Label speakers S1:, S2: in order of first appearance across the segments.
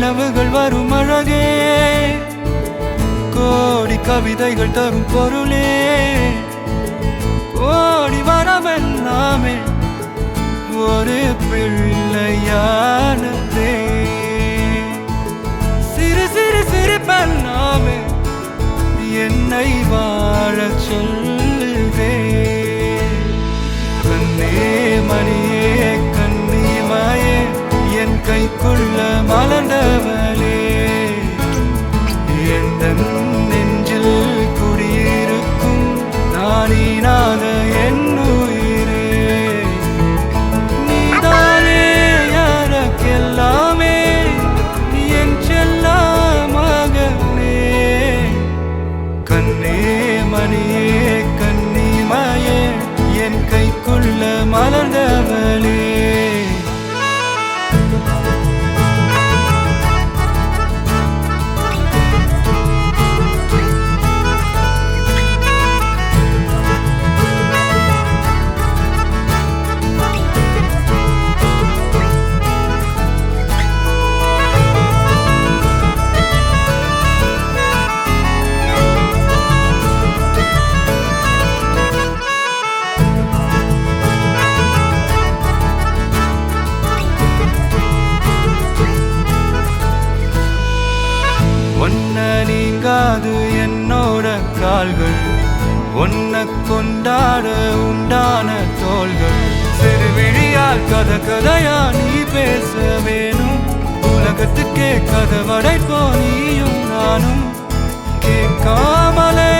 S1: நிலவுகள் வரும் அழகே, கோடி கவிதைகள் தரும் பொருளே, கோடி வரவெல்லாமே ஒரு பிள்ளையானதே. சிறு சிறு சிரிப்பெல்லாமே என்னை வாழச் சொல்லுதே. கண்ணே மணியே கண்ணிமாயே என் கைக்குள்ள மலர்ந்தவளே, எந்த நெஞ்சில் குடியிருக்கும் நானீனாத என் உயிரே. நீதானே எனக்கெல்லாமே, என் செல்ல மகனே. கண்ணே மணியே கண்ணிமாயே என் கைக்குள்ள மலர்ந்தவளே. ஒன்ன நீங்காது என்னோட கால்கள், ஒன்ன கொண்டாட உண்டான தோள்கள். சிறுவிழியால் கதை கதையா நீ பேச வேணும், உலகத்துக்கே கதை வடைப்போ நீயும் நானும். கேட்காமலே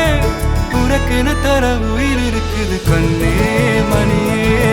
S1: உனக்கென தர உயிர் இருக்குது. கண்ணே மணியே